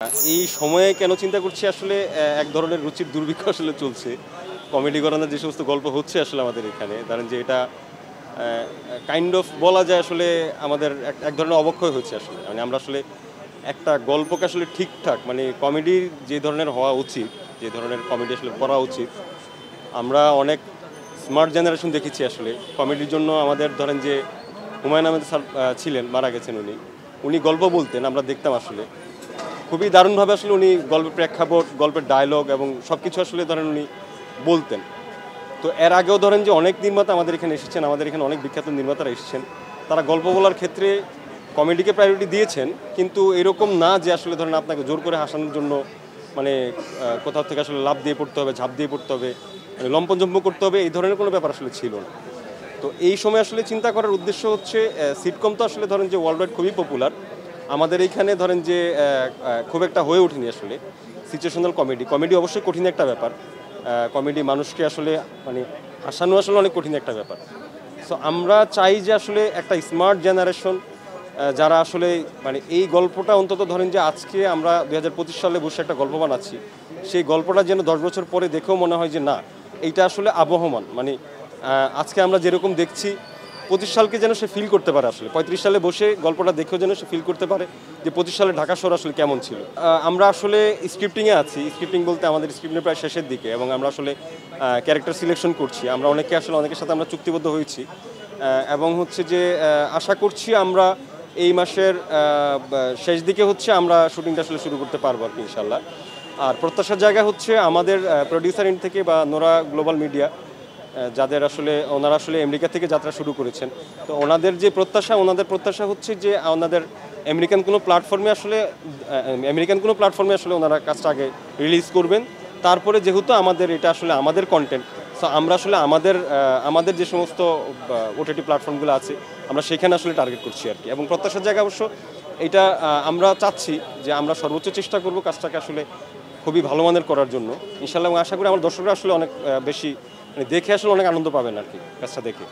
এই সময়ে কেন চিন্তা করছি আসলে এক ধরনের রুচির দুর্ভিক্ষ আসলে চলছে। কমেডি ঘরানার যে সমস্ত গল্প হচ্ছে আসলে আমাদের এখানে, ধরেন যে এটা কাইন্ড অফ বলা যায় আসলে আমাদের এক ধরনের অবক্ষয় হচ্ছে আসলে। মানে আমরা আসলে একটা গল্পকে আসলে ঠিকঠাক মানে কমেডির যে ধরনের হওয়া উচিত, যে ধরনের কমেডি আসলে করা উচিত, আমরা অনেক স্মার্ট জেনারেশন দেখেছি আসলে। কমেডির জন্য আমাদের ধরেন যে হুমায়ূন আহমেদ স্যার ছিলেন, মারা গেছেন উনি। উনি গল্প বলতেন, আমরা দেখতাম আসলে। খুবই দারুণভাবে আসলে উনি গল্পের প্রেক্ষাপট, গল্পের ডায়লগ এবং সব কিছু আসলে ধরেন উনি বলতেন। তো এর আগেও ধরেন যে অনেক নির্মাতা আমাদের এখানে এসেছেন, আমাদের এখানে অনেক বিখ্যাত নির্মাতারা এসেছেন। তারা গল্প বলার ক্ষেত্রে কমেডিকে প্রায়োরিটি দিয়েছেন, কিন্তু এরকম না যে আসলে ধরেন আপনাকে জোর করে হাসানোর জন্য মানে কোথাও থেকে আসলে লাফ দিয়ে পড়তে হবে, ঝাঁপ দিয়ে পড়তে হবে, মানে লম্পজম্প করতে হবে, এই ধরনের কোনো ব্যাপার আসলে ছিল না। তো এই সময় আসলে চিন্তা করার উদ্দেশ্য হচ্ছে সিটকম তো আসলে ধরেন যে ওয়ার্ল্ড ওয়াইড খুবই পপুলার। আমাদের এইখানে ধরেন যে খুব একটা হয়ে ওঠেনি আসলে সিচুয়েশনাল কমেডি। কমেডি অবশ্যই কঠিন একটা ব্যাপার। কমেডি মানুষকে আসলে মানে হাসানো আসলে অনেক কঠিন একটা ব্যাপার। সো আমরা চাই যে আসলে একটা স্মার্ট জেনারেশন যারা আসলে মানে এই গল্পটা অন্তত ধরেন যে আজকে আমরা 2025 সালে বসে একটা গল্প বানাচ্ছি, সেই গল্পটা যেন 10 বছর পরে দেখেও মনে হয় যে না, এইটা আসলে আবহমান। মানে আজকে আমরা যেরকম দেখছি 25 সালকে যেন সে ফিল করতে পারে আসলে। 35 সালে বসে গল্পটা দেখেও যেন সে ফিল করতে পারে যে 25 সালে ঢাকা শহর আসলে কেমন ছিল। আমরা আসলে স্ক্রিপ্টিংয়ে আছি। স্ক্রিপ্টিং বলতে আমাদের স্ক্রিপ্টের প্রায় শেষের দিকে, এবং আমরা আসলে ক্যারেক্টার সিলেকশন করছি। আমরা অনেকের সাথে আমরা চুক্তিবদ্ধ হয়েছি, এবং হচ্ছে যে আশা করছি আমরা এই মাসের শেষ দিকে হচ্ছে আমরা শুটিংটা আসলে শুরু করতে পারবো আর কি ইনশাল্লাহ। আর প্রত্যাশার জায়গা হচ্ছে আমাদের প্রডিউসার এন্ড থেকে বা নোরা গ্লোবাল মিডিয়া, যাদের আসলে ওনারা আসলে আমেরিকা থেকে যাত্রা শুরু করেছেন। তো ওনাদের প্রত্যাশা হচ্ছে যে ওনাদের আমেরিকান কোনো প্ল্যাটফর্মে আসলে ওনারা কাজটা আগে রিলিজ করবেন। তারপরে যেহেতু এটা আসলে আমাদের কন্টেন্ট, সো আমরা আসলে আমাদের যে সমস্ত ওটিটি প্ল্যাটফর্মগুলো আছে আমরা সেখানে আসলে টার্গেট করছি আর কি। এবং প্রত্যাশার জায়গা অবশ্য এটা আমরা চাচ্ছি যে আমরা সর্বোচ্চ চেষ্টা করব কাজটাকে আসলে খুবই ভালো মানের করার জন্য ইনশাআল্লাহ। এবং আশা করি আমার দর্শকরা আসলে অনেক বেশি মানে দেখে আসলে অনেক আনন্দ পাবেন আর কি কাজটা দেখে।